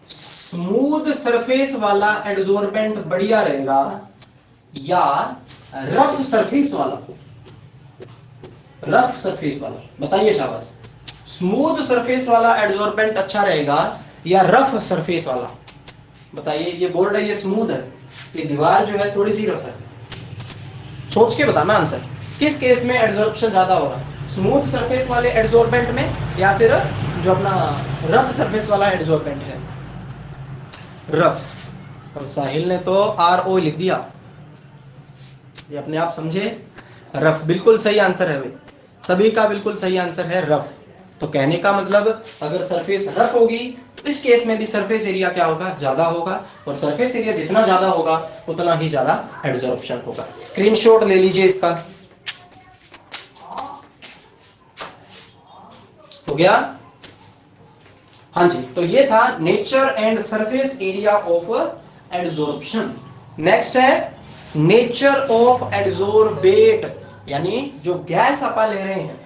Speaker 1: स्मूथ सरफेस वाला एडसोर्बेंट बढ़िया रहेगा या रफ सरफेस वाला? रफ सरफेस वाला, बताइए शाबाश। स्मूथ सरफेस वाला एडसोर्बेंट अच्छा रहेगा या रफ सरफेस वाला? बताइए। ये बोर्ड है, ये स्मूथ है, ये दीवार जो है थोड़ी सी रफ है। सोच के बताना आंसर, किस केस में एडसोर्प्शन ज्यादा होगा, स्मूथ सरफेस वाले एडसोर्बेंट में या फिर जो अपना रफ सरफेस वाला एडसोर्बेंट है? रफ। और साहिल ने तो RO लिख दिया, ये अपने आप समझे, रफ बिल्कुल सही आंसर है भाई, सभी का बिल्कुल सही आंसर है रफ। तो कहने का मतलब अगर सरफेस रफ होगी तो इस केस में भी सरफेस एरिया क्या होगा, ज्यादा होगा, और सरफेस एरिया जितना ज्यादा होगा उतना ही ज्यादा एडसोर्प्शन होगा। स्क्रीनशॉट ले लीजिए इसका, हो गया? हाँ जी, तो ये था nature and surface area of adsorption. Next है नेचर ऑफ एडसोर्बेट, यानी जो गैस अपन ले रहे हैं,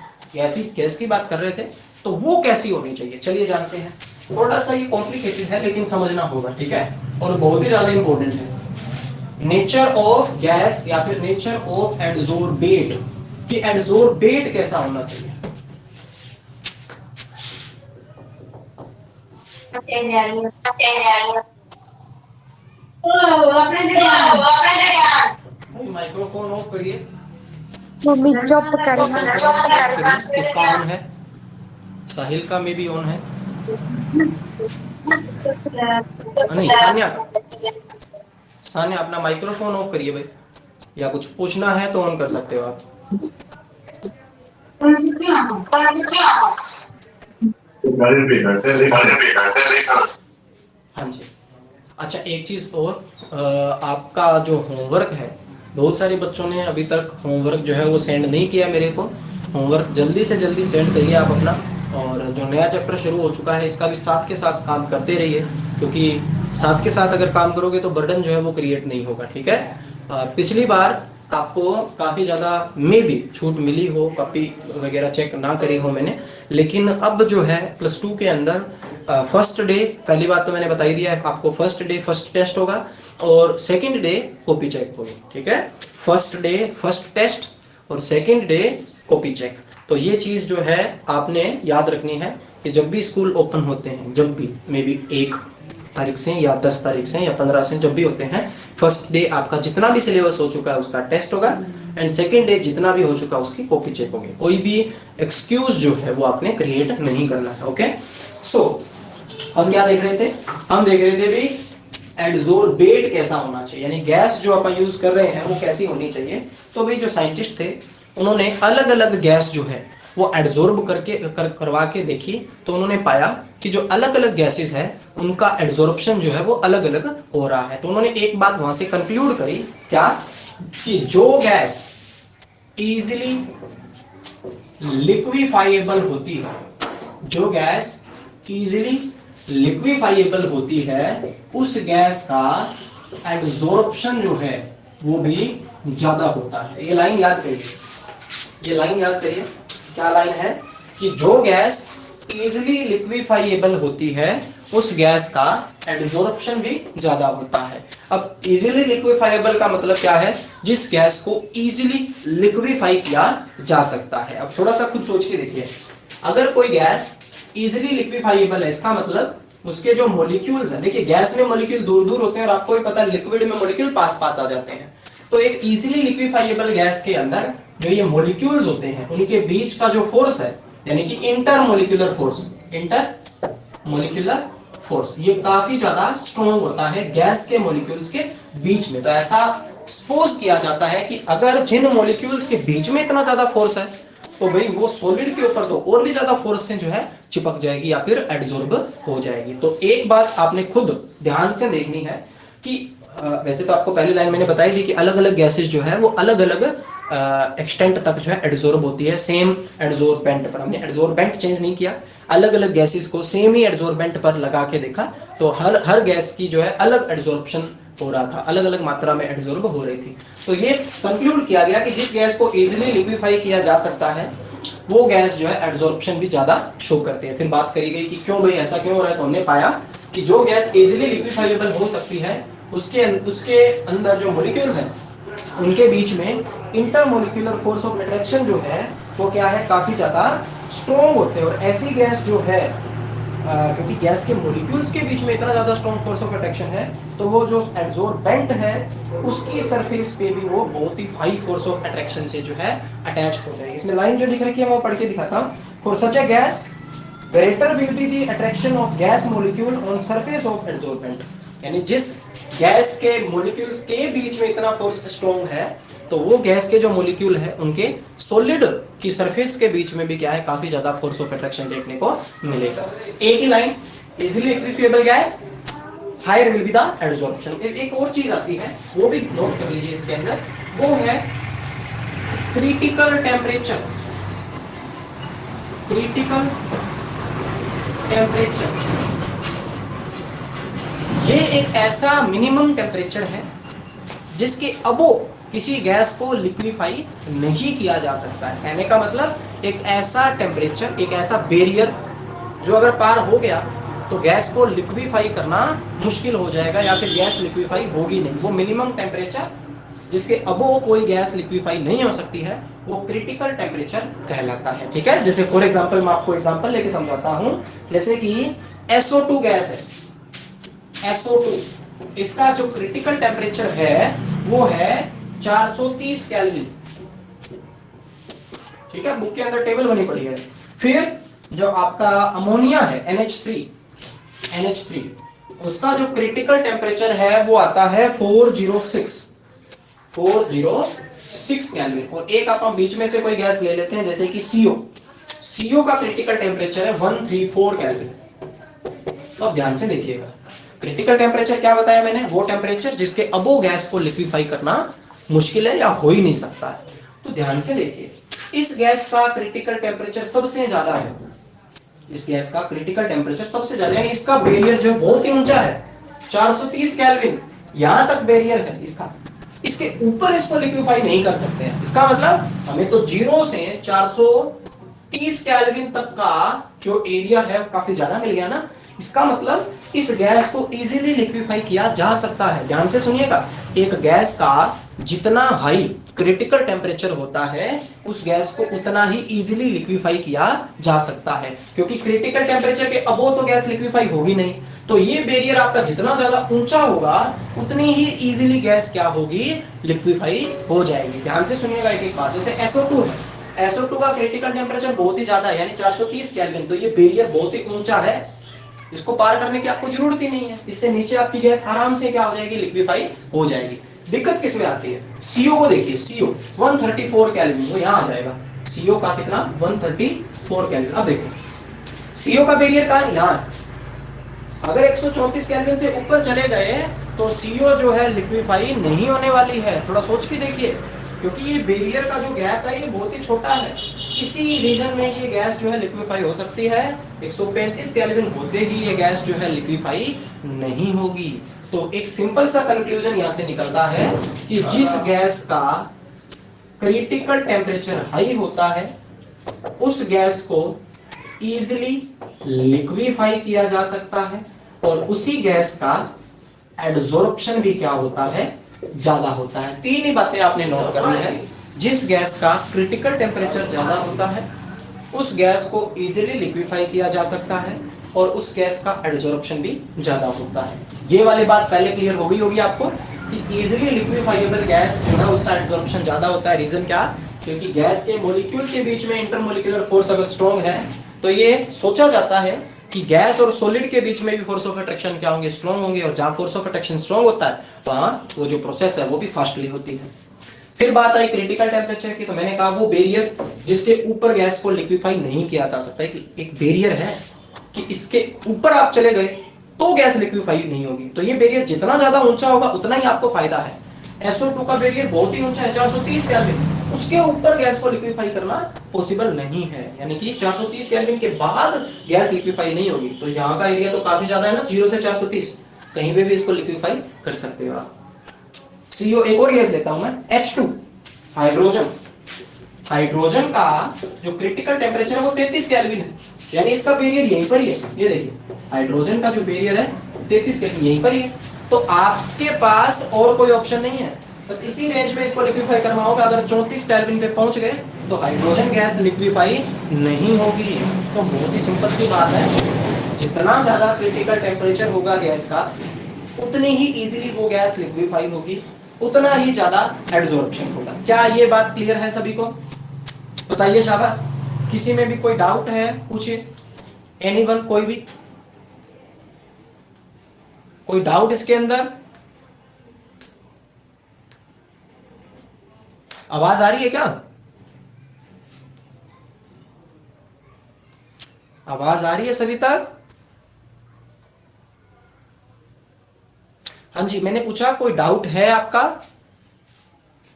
Speaker 1: गैस की बात कर रहे थे, तो वो कैसी होनी चाहिए, चलिए जानते हैं। थोड़ा सा ये कॉम्प्लिकेटेड है लेकिन समझना होगा, ठीक है, और बहुत ही ज्यादा इंपॉर्टेंट है। नेचर ऑफ गैस या फिर नेचर ऑफ एडसोर्बेट, कि एडसोर्बेट कैसा होना चाहिए। माइक्रोफोन ऑफ करिए, किसका ऑन है, साहिल का में भी ऑन है, नहीं सान्या का। सान्या अपना माइक्रोफोन ऑफ करिए भाई, या कुछ पूछना है तो ऑन कर सकते हो आप। हाँ जी। अच्छा, एक चीज और, आपका जो होमवर्क है, बहुत सारे बच्चों ने अभी तक होमवर्क जो है वो सेंड नहीं किया मेरे को। होमवर्क जल्दी से जल्दी सेंड करिए आप अपना, और जो नया चैप्टर शुरू हो चुका है इसका भी साथ के साथ काम करते रहिए, क्योंकि साथ के साथ अगर काम करोगे तो बर्डन जो है वो क्रिएट नहीं होगा, ठीक है। पिछली बार आपको काफ़ी ज़्यादा मे भी छूट मिली हो, कॉपी वगैरह चेक ना करी हो मैंने, लेकिन अब जो है +2 के अंदर फर्स्ट डे, पहली बात तो मैंने बताई दिया है आपको, फर्स्ट डे फर्स्ट टेस्ट होगा और सेकंड डे कॉपी चेक होगी, ठीक है। फर्स्ट डे फर्स्ट टेस्ट और सेकंड डे कॉपी चेक। तो ये चीज़ जो है आपने याद रखनी है कि जब भी स्कूल ओपन होते हैं, जब भी मे बी 1 तारीख से या 10 तारीख से या 15 से जब भी होते हैं, फर्स्ट डे आपका जितना भी सिलेबस हो चुका है उसका टेस्ट होगा, एंड सेकेंड डे जितना भी हो चुका है उसकी कॉपी चेक होगी। कोई भी एक्सक्यूज जो है वो आपने क्रिएट नहीं करना है। ओके, सो हम क्या देख रहे थे? हम देख रहे थे भाई एडजोर्बेट कैसा होना चाहिए, यानी गैस जो अपन यूज कर रहे हैं वो कैसी होनी चाहिए। तो भाई जो साइंटिस्ट थे उन्होंने अलग अलग गैस जो है वो एडजोर्ब करवा के देखी, तो उन्होंने पाया कि जो अलग अलग गैसेस है उनका एडजोर्प्शन जो है वो अलग अलग हो रहा है। तो उन्होंने एक बात वहां से कंक्लूड करी, क्या? कि जो गैस इजीली लिक्विफाइएबल होती है, जो गैस इजीली लिक्विफाइएबल होती है, उस गैस का एडजोर्प्शन जो है वो भी ज्यादा होता है। ये लाइन याद करिए, ये लाइन याद करिए। क्या लाइन है? कि जो गैस इजीली लिक्विफाइएबल होती है उस गैस का एडजोर्प्शन भी ज्यादा होता है। अब इजीली लिक्विफाइएबल का मतलब क्या है? जिस गैस को इजीली लिक्विफाई किया जा सकता है। अब थोड़ा सा खुद सोच के देखिए, अगर कोई गैस इजीली लिक्विफाइएबल है, इसका मतलब उसके जो मॉलिक्यूल्स हैं, देखिए गैस में मॉलिक्यूल दूर दूर होते हैं और आपको भी पता है लिक्विड में मॉलिक्यूल पास पास आ जाते हैं। तो एक इजीली लिक्विफाइएबल गैस के अंदर जो ये मॉलिक्यूल्स होते हैं उनके बीच का जो फोर्स है, यानी कि इंटरमोलिक्यूलर फोर्स, इंटरमोलिक्यूलर फोर्स, ये काफी ज्यादा स्ट्रॉन्ग होता है गैस के मॉलिक्यूल्स के बीच में। तो ऐसा सपोज किया जाता है कि अगर जिन मॉलिक्यूल्स के बीच में इतना ज्यादा फोर्स है तो भाई वो सॉलिड के ऊपर तो और भी ज्यादा फोर्स से जो है चिपक जाएगी या फिर एडजॉर्ब हो जाएगी। तो एक बात आपने खुद ध्यान से देखनी है कि वैसे तो आपको पहली लाइन मैंने बताई थी कि अलग अलग गैसेस जो है वो अलग अलग एक्सटेंट तक जो है एडजॉर्ब होती है सेम एडजॉर्बेंट पर। हमने एडजॉर्बेंट चेंज नहीं किया, अलग अलग गैसेस को सेम ही एडजॉर्बेंट पर लगा के देखा, तो हर गैस की जो है अलग एडजॉर्प्शन हो रहा था, अलग अलग मात्रा में एडजॉर्ब हो रही थी। तो ये कंक्लूड किया गया कि जिस गैस को इजीली लिक्विफाई किया जा सकता है वो गैस जो है एडजॉर्प्शन भी ज्यादा शो करती है। फिर बात करी गई कि क्यों भाई ऐसा क्यों हो रहा है, तो हमने पाया कि जो गैस इजीली लिक्विफाइबल हो सकती है उसके अंदर जो मॉलिक्यूल्स हैं उनके बीच में इंटरमोलिक्यूलर फोर्स ऑफ अट्रैक्शन जो है वो क्या है, काफी ज्यादा स्ट्रॉन्ग होते हैं। और ऐसी गैस जो है क्योंकि गैस के मॉलिक्यूल्स के बीच में इतना ज्यादा स्ट्रॉन्ग फोर्स ऑफ अट्रैक्शन है, तो वो जो एडजॉर्बेंट है उसकी सरफेस पे भी वो बहुत ही हाई फोर्स ऑफ अट्रैक्शन से जो है अटैच हो जाएगी। इसमें लाइन जो लिख रखी है मैं वो पढ़ के दिखाता हूं। For such a gas greater will be the attraction of gas molecule on surface of adsorbent, यानी जिस गैस के मॉलिक्यूल्स के बीच में इतना फोर्स स्ट्रॉन्ग है तो वो गैस के जो मॉलिक्यूल है उनके सॉलिड की सरफेस के बीच में भी क्या है, काफी ज्यादा फोर्स ऑफ अट्रैक्शन देखने को मिलेगा। एक ही line, easily liquefiable gas higher will be the adsorption. एक और चीज आती है वो भी नोट कर लीजिए इसके अंदर, वो है क्रिटिकल टेम्परेचर। क्रिटिकल टेम्परेचर ये एक ऐसा मिनिमम टेम्परेचर है जिसके अबो किसी गैस को लिक्विफाई नहीं किया जा सकता है। कहने का मतलब एक ऐसा टेम्परेचर, एक ऐसा बैरियर जो अगर पार हो गया तो गैस को लिक्विफाई करना मुश्किल हो जाएगा या फिर गैस लिक्विफाई होगी नहीं। वो मिनिमम टेम्परेचर जिसके अबो कोई गैस लिक्विफाई नहीं हो सकती है वो क्रिटिकल टेम्परेचर कहलाता है। ठीक है, जैसे फॉर एग्जांपल मैं आपको एग्जांपल लेके समझाता हूं। जैसे कि SO2 गैस है, SO2, इसका जो क्रिटिकल टेम्परेचर है वो है 430 केल्विन। ठीक है, बुक के अंदर टेबल बनी पड़ी है। फिर जो आपका अमोनिया है NH3, उसका जो क्रिटिकल टेम्परेचर है वो आता है 406 केल्विन। और एक आप बीच में से कोई गैस ले लेते हैं जैसे कि CO का क्रिटिकल टेम्परेचर है 134 केल्विन। तो आप ध्यान से देखिएगा, क्रिटिकल टेम्परेचर क्या बताया मैंने, वो टेम्परेचर जिसके अबो गैस को लिक्विफाई करना मुश्किल है या हो ही नहीं सकता है। तो ध्यान से देखिए, इस गैस का क्रिटिकल टेम्परेचर सबसे ज्यादा है, इस गैस का क्रिटिकल टेम्परेचर सबसे ज्यादा, यानी इसका बैरियर जो बहुत ही ऊंचा है 430 केल्विन, यहां तक बैरियर है इसका, इसके ऊपर इसको लिक्विफाई नहीं कर सकते हैं। इसका मतलब हमें तो 0 से 430 केल्विन तक का जो एरिया है काफी ज्यादा मिल गया ना। इसका मतलब इस गैस को इजीली लिक्विफाई किया जा सकता है। ध्यान से सुनिएगा, एक गैस का जितना हाई क्रिटिकल टेम्परेचर होता है उस गैस को उतना ही इजीली लिक्विफाई किया जा सकता है, क्योंकि क्रिटिकल टेम्परेचर के अबो तो गैस लिक्विफाई होगी नहीं। तो ये बैरियर आपका जितना ज्यादा ऊंचा होगा उतनी ही इजीली गैस क्या होगी, लिक्विफाई हो जाएगी। ध्यान से सुनिएगा एक एक बात। जैसे SO2 है, SO2 का क्रिटिकल टेम्परेचर बहुत ही ज्यादा है, यानी 430 केल्विन। तो ये बैरियर बहुत ही ऊंचा है, इसको पार करने की आपको जरूरत ही नहीं है। इससे नीचे आपकी गैस आराम से क्या हो जाएगी, लिक्विफाई हो जाएगी। दिक्कत किस में आती है, CO को देखिए, CO 134 केल्विन, वो यहाँ आ जाएगा। CO का कितना, 134 केल्विन। अब देखो CO का बैरियर कहाँ है, यहाँ। अगर 134 केल्विन से ऊपर चले गए तो CO जो है लिक्विफाई नहीं होने वाली है। थोड़ा सोच के देखिए, क्योंकि ये बैरियर का जो गैप है ये बहुत ही छोटा है। इसी रीजन में ये गैस जो है लिक्विफाई हो सकती है। 135 केल्विन होते ही ये गैस जो है लिक्विफाई नहीं होगी। तो एक सिंपल सा कंक्लूजन यहां से निकलता है कि जिस गैस का क्रिटिकल टेम्परेचर हाई होता है उस गैस को इजीली लिक्विफाई किया जा सकता है, और उसी गैस का एडसॉर्प्शन भी क्या होता है, ज्यादा होता है। तीन ही बातें आपने नोट करनी है। जिस गैस का क्रिटिकल टेम्परेचर ज्यादा होता है उस गैस को इजीली लिक्विफाई किया जा सकता है, और उस गैस का एडसॉर्प्शन भी ज्यादा होता है। ये वाली बात पहले क्लियर हो गई होगी आपको कि इजीली लिक्विफाइबल गैस जो है उसका एडसॉर्प्शन ज्यादा होता है। रीजन क्या, क्योंकि गैस के मॉलिक्यूल के बीच में इंटरमोलिक्यूलर फोर्स अगर स्ट्रॉन्ग है तो ये सोचा जाता है कि गैस और सॉलिड के बीच में भी फोर्स ऑफ अट्रैक्शन क्या होंगे, स्ट्रॉन्ग होंगे, और जहां फोर्स ऑफ अट्रैक्शन स्ट्रॉन्ग होता है वहां वो जो प्रोसेस है वो भी फास्टली होती है। फिर बात आई क्रिटिकल टेम्परेचर की, तो मैंने कहा वो बैरियर जिसके ऊपर गैस को लिक्विफाई नहीं किया जा सकता है, कि एक बैरियर है कि इसके ऊपर आप चले गए तो गैस लिक्विफाई नहीं होगी। तो ये बैरियर जितना ज्यादा ऊंचा होगा उतना ही आपको फायदा है। SO2 का बैरियर बहुत ही ऊंचा है, 430 केल्विन, उसके ऊपर गैस को लिक्विफाई करना पॉसिबल नहीं है, यानी कि 430 केल्विन के बाद गैस लिक्विफाई नहीं होगी। तो यहाँ का एरिया तो काफी ज्यादा है ना, 0 से 430, कहीं पे भी इसको लिक्विफाई कर सकते हो आप। CO, एक और गैस लेता हूं मैं, H2 हाइड्रोजन। हाइड्रोजन का जो क्रिटिकल टेम्परेचर है वो 33 केल्विन है, यानी इसका बैरियर यहीं पर ही है। ये देखिए हाइड्रोजन का जो बैरियर है 33 केल्विन यहीं पर ही है। तो आपके पास और कोई ऑप्शन नहीं है, बस इसी रेंज में इसको लिक्विफाई करना होगा। अगर 34 केल्विन पे पहुंच गए तो हाइड्रोजन गैस लिक्विफाई नहीं होगी। तो बहुत ही सिंपल सी बात है, जितना ज्यादा क्रिटिकल टेम्परेचर होगा गैस का उतनी ही इजीली वो गैस लिक्विफाई होगी, उतना ही ज्यादा एडसॉर्प्शन होगा। क्या ये बात क्लियर है सभी को? बताइए शाबाश। किसी में भी कोई डाउट है पूछिए, एनीवन, कोई डाउट इसके अंदर? आवाज आ रही है क्या? आवाज आ रही है सभी तक? हाँ जी, मैंने पूछा कोई डाउट है आपका?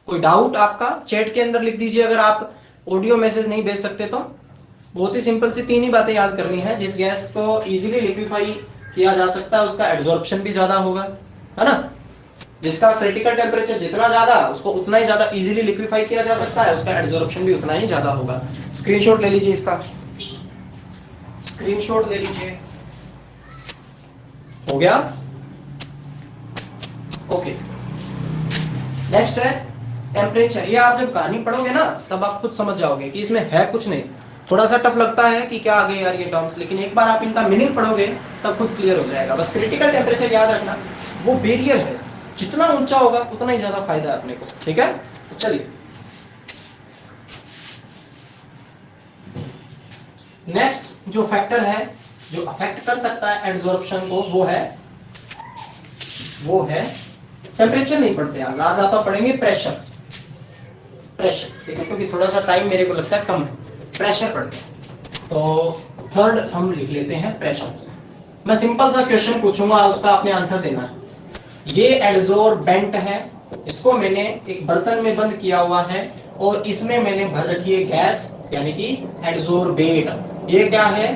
Speaker 1: कोई डाउट आपका चैट के अंदर लिख दीजिए, अगर आप ऑडियो मैसेज नहीं भेज सकते तो। बहुत ही सिंपल सी तीन ही बातें याद करनी है। जिस गैस को इजीली लिक्विफाई किया जा सकता है उसका एडसॉर्प्शन भी ज्यादा होगा, है ना। जिसका क्रिटिकल टेम्परेचर जितना ज्यादा उसको उतना ही ज्यादा इजीली लिक्विफाई किया जा सकता है, उसका एडसॉर्प्शन भी उतना ही ज्यादा होगा। स्क्रीनशॉट ले लीजिए, इसका स्क्रीनशॉट ले लीजिए। हो गया? ओके, नेक्स्ट है टेम्परेचर। ये आप जब कहानी पढ़ोगे ना तब आप खुद समझ जाओगे कि इसमें है कुछ नहीं। थोड़ा सा टफ लगता है कि क्या आ गए यार ये टर्म्स, लेकिन एक बार आप इनका मीनिंग पढ़ोगे तब खुद क्लियर हो जाएगा। बस क्रिटिकल टेम्परेचर याद रखना, वो बैरियर है, जितना ऊंचा होगा उतना ही ज्यादा फायदा है अपने को, ठीक है। तो चलिए नेक्स्ट जो फैक्टर है जो अफेक्ट कर सकता है एडसॉर्प्शन को, वो है टेम्परेचर नहीं पढ़ते हैं, आज ज्यादा पढ़ेंगे प्रेशर, ठीक है, क्योंकि थोड़ा सा टाइम मेरे को लगता है कम है। प्रेशर पढ़ते हैं, तो थर्ड हम लिख लेते हैं प्रेशर। मैं सिंपल सा क्वेश्चन पूछूंगा, उसका आपने आंसर देना है। ये एडसॉर्बेंट है, इसको मैंने एक बर्तन में बंद किया हुआ है और इसमें मैंने भर रखी है गैस, यानी कि एडसॉर्बेट। ये क्या है?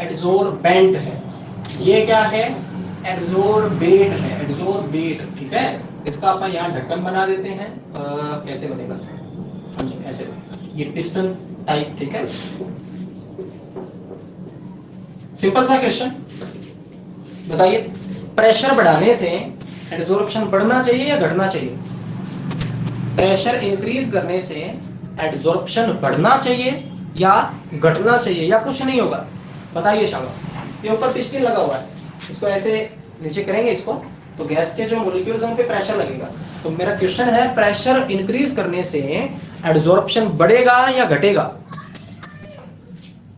Speaker 1: एडसॉर्बेंट है। ये क्या है? एडसॉर्बेट है, एडसॉर्बेट, ठीक है। इसका अपन यहाँ ढक्कन बना देते हैं। कैसे बनेगा? हाँ जी, ऐसे बनेगा, ये पिस्टन टाइप, ठीक है। सिंपल सा क्वेश्चन, बताइए प्रेशर बढ़ाने से एडसॉर्प्शन बढ़ना चाहिए या घटना चाहिए? प्रेशर इंक्रीज करने से एड्सॉर्प्शन बढ़ना चाहिए या घटना चाहिए या कुछ नहीं होगा? बताइए शाबाश। ये ऊपर पिस्टन लगा हुआ है, इसको ऐसे नीचे करेंगे इसको, तो गैस के जो मॉलिक्यूल्स हैं उन पे प्रेशर लगेगा। तो मेरा क्वेश्चन है, प्रेशर इंक्रीज करने से एड्सॉर्प्शन बढ़ेगा या घटेगा?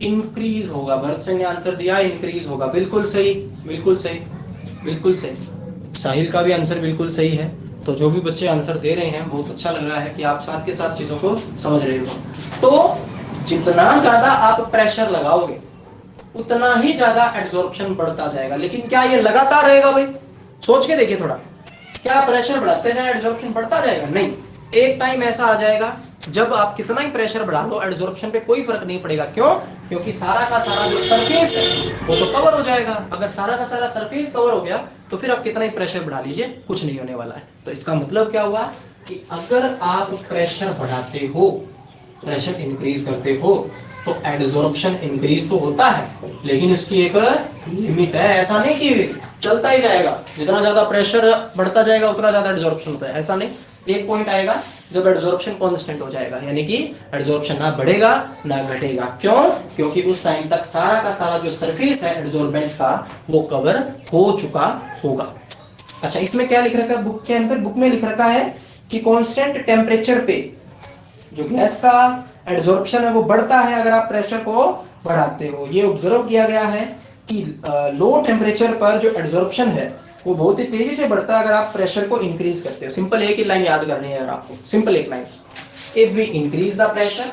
Speaker 1: इंक्रीज होगा। भरत सिंह ने आंसर दिया इंक्रीज होगा। बिल्कुल सही, बिल्कुल सही, बिल्कुल सही। साहिल का भी आंसर बिल्कुल सही है। तो जो भी बच्चे आंसर दे रहे हैं, बहुत अच्छा लग रहा है कि आप साथ के साथ चीजों को समझ रहे हो। तो जितना ज्यादा आप प्रेशर लगाओगे उतना ही ज्यादा एड्सॉर्प्शन बढ़ता जाएगा। लेकिन क्या ये लगातार रहेगा भाई? सोच के देखिए थोड़ा, क्या प्रेशर बढ़ाते जाए एड्सॉर्प्शन बढ़ता जाएगा? नहीं, एक टाइम ऐसा आ जाएगा जब आप कितना ही प्रेशर बढ़ा लो एड्सॉर्प्शन पे कोई फर्क नहीं पड़ेगा। क्यों? क्योंकि सारा का सारा जो सरफेस है वो तो कवर हो जाएगा। अगर सारा का सारा सरफेस कवर हो गया तो फिर आप कितना ही प्रेशर बढ़ा लीजिए, कुछ नहीं होने वाला है। तो इसका मतलब क्या हुआ कि अगर आप प्रेशर बढ़ाते हो, प्रेशर इंक्रीज करते हो, तो एड्सॉर्प्शन इंक्रीज तो होता है, लेकिन इसकी एक लिमिट है। ऐसा नहीं कि चलता ही जाएगा, जितना ज्यादा प्रेशर बढ़ता जाएगा उतना ज्यादा एड्सॉर्प्शन होता है, ऐसा नहीं। एक पॉइंट आएगा जब एड्सॉर्प्शन कांस्टेंट हो जाएगा, यानी कि एड्सॉर्प्शन ना बढ़ेगा ना घटेगा। क्यों? क्योंकि उस टाइम तक सारा का सारा जो सरफेस है एड्सॉर्बेंट का वो कवर हो चुका होगा। अच्छा, इसमें क्या लिख रखा है बुक के अंदर? बुक में लिख रखा है कि कांस्टेंट टेम्परेचर पे जो गैस का एड्सॉर्प्शन है वो बढ़ता है अगर आप प्रेशर को बढ़ाते हो। ये ऑब्जर्व किया गया है कि लो टेम्परेचर पर जो एड्सॉर्प्शन है वो बहुत ही तेजी से बढ़ता है अगर आप प्रेशर को इंक्रीज करते हो। सिंपल एक ही लाइन याद करनी है आपको, सिंपल एक line, if we increase the pressure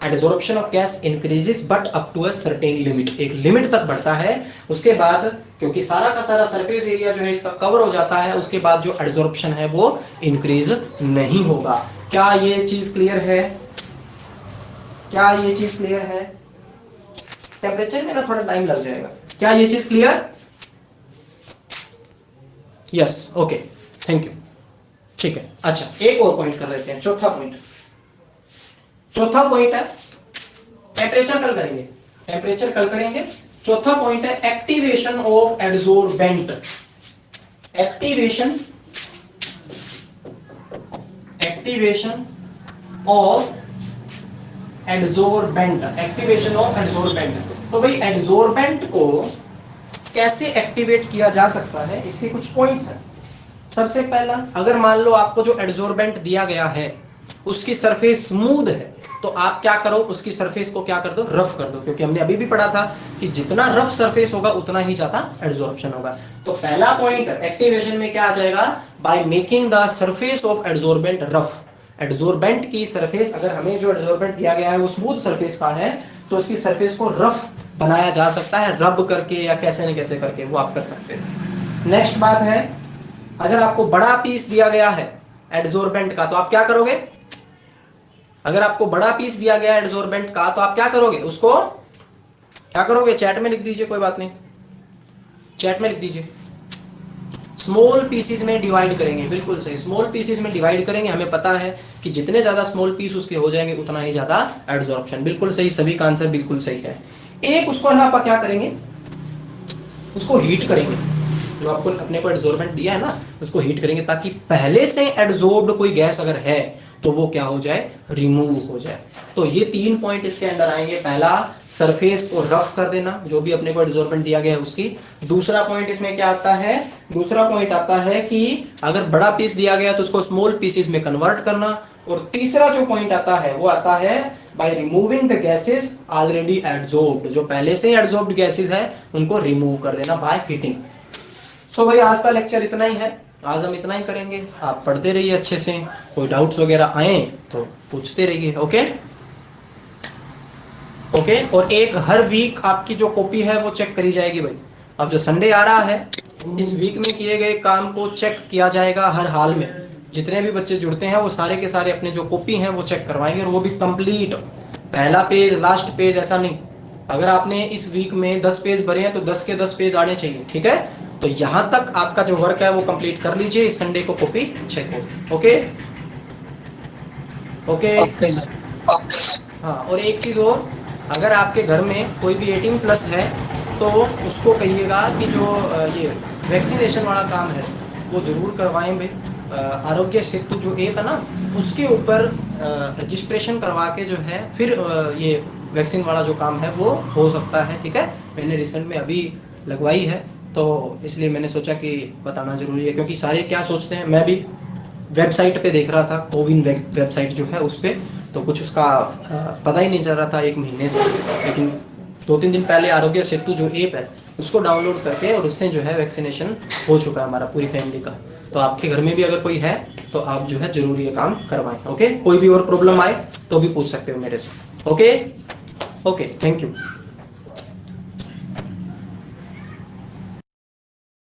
Speaker 1: adsorption of gas increases but up to a certain limit. एक लिमिट तक बढ़ता है, उसके बाद क्योंकि सारा का सारा सरफेस एरिया जो है इसका कवर हो जाता है, उसके बाद जो एड्सॉर्प्शन है वो इंक्रीज नहीं होगा। क्या ये चीज क्लियर है? क्या ये चीज क्लियर है? टेम्परेचर में ना थोड़ा टाइम लग जाएगा। क्या ये चीज clear? Yes, okay, thank you. ठीक है, अच्छा एक और पॉइंट कर लेते हैं, चौथा पॉइंट। चौथा पॉइंट है, टेम्परेचर कल करेंगे, टेम्परेचर कल करेंगे। चौथा पॉइंट है activation of adsorbent. Activation of adsorbent. Activation of adsorbent. तो भाई एड्सॉर्बेंट को कैसे एक्टिवेट किया जा सकता है, इसके कुछ पॉइंट्स हैं। सबसे पहला, अगर मान लो आपको जो एड्सॉर्बेंट दिया गया है उसकी सरफेस स्मूथ है, तो आप क्या करो, उसकी सरफेस को क्या कर दो, रफ कर दो। क्योंकि हमने अभी भी पढ़ा था कि जितना रफ सरफेस होगा उतना ही ज्यादा एड्सॉर्प्शन होगा। तो पहला पॉइंट एक्टिवेशन में क्या आ जाएगा, by making the surface of adsorbent rough. Adsorbent की सरफेस, अगर हमें जो एड्सॉर्बेंट दिया गया है वो स्मूथ सरफेस का है, तो उसकी सरफेस को रफ बनाया जा सकता है, रब करके या कैसे न कैसे करके, वो आप कर सकते हैं। नेक्स्ट बात है, अगर आपको बड़ा पीस दिया गया है एड्सॉर्बेंट का, तो आप क्या करोगे? अगर आपको बड़ा पीस दिया गया है एड्सॉर्बेंट का, तो आप क्या करोगे? उसको क्या करोगे? चैट में लिख दीजिए, कोई बात नहीं, चैट में लिख दीजिए। स्मॉल पीसेस में डिवाइड करेंगे। बिल्कुल सही, स्मॉल पीसेस में डिवाइड करेंगे। हमें पता है कि जितने ज्यादा स्मॉल पीस उसके हो जाएंगे उतना ही ज्यादा एड्सॉर्प्शन। बिल्कुल सही, सभी का आंसर बिल्कुल सही है। एक उसको ना आप क्या करेंगे, उसको हीट करेंगे। जो आपको अपने को एड्सॉर्बेंट दिया है ना, उसको हीट करेंगे ताकि पहले से एड्सॉर्ब्ड कोई गैस अगर है तो वो क्या हो जाए, रिमूव हो जाए। तो ये 3 पॉइंट इसके अंदर आएंगे। पहला, सरफेस को रफ कर देना, जो भी अपने को एड्सॉर्बेंट दिया गया है उसकी। दूसरा पॉइंट इसमें क्या आता है, दूसरा पॉइंट आता है कि अगर बड़ा पीस दिया गया तो उसको स्मॉल पीसेस में कन्वर्ट करना। और तीसरा जो पॉइंट आता है वो आता है by removing the gases already adsorbed. जो पहले से एड्सॉर्ब्ड गैसेस है उनको रिमूव कर देना बाय हीटिंग। सो भाई आज का लेक्चर इतना ही है, आज हम इतना ही करेंगे। आप पढ़ते रहिए अच्छे से, कोई डाउट्स वगैरह आए तो पूछते रहिए। Okay okay. और एक हर वीक आपकी जो कॉपी है वो चेक करी जाएगी भाई। अब जो संडे आ रहा है, इस वीक में किए गए काम को चेक किया जाएगा हर हाल में। जितने भी बच्चे जुड़ते हैं वो सारे के सारे अपने जो कॉपी हैं वो चेक करवाएंगे, और वो भी कंप्लीट, पहला पेज लास्ट पेज ऐसा नहीं। अगर आपने इस वीक में 10 पेज भरे हैं तो 10 के 10 पेज आने चाहिए, ठीक है। तो यहां तक आपका जो वर्क है वो कंप्लीट कर लीजिए, इस संडे को कॉपी चेक हो। ओके ओके हाँ। और एक चीज और, अगर आपके घर में कोई भी 18+ है तो उसको कहिएगा कि जो ये वैक्सीनेशन वाला काम है वो जरूर करवाएं भाई। आरोग्य सेतु जो ऐप है ना, उसके ऊपर रजिस्ट्रेशन करवा के जो है फिर ये वैक्सीन वाला जो काम है वो हो सकता है। ठीक है, मैंने रिसेंट में अभी लगवाई है, तो इसलिए मैंने सोचा कि बताना जरूरी है, क्योंकि सारे क्या सोचते हैं, मैं भी वेबसाइट पे देख रहा था, कोविन वेबसाइट जो है उस पे, तो कुछ उसका पता ही नहीं चल रहा था 1 महीने से। लेकिन 2-3 दिन पहले आरोग्य सेतु जो ऐप है उसको डाउनलोड करके और उससे जो है वैक्सीनेशन हो चुका है हमारा पूरी फैमिली का। तो आपके घर में भी अगर कोई है तो आप जो है जरूर ये काम करवाएं। ओके, कोई भी और प्रॉब्लम आए तो भी पूछ सकते हो मेरे से। Okay, okay, thank you.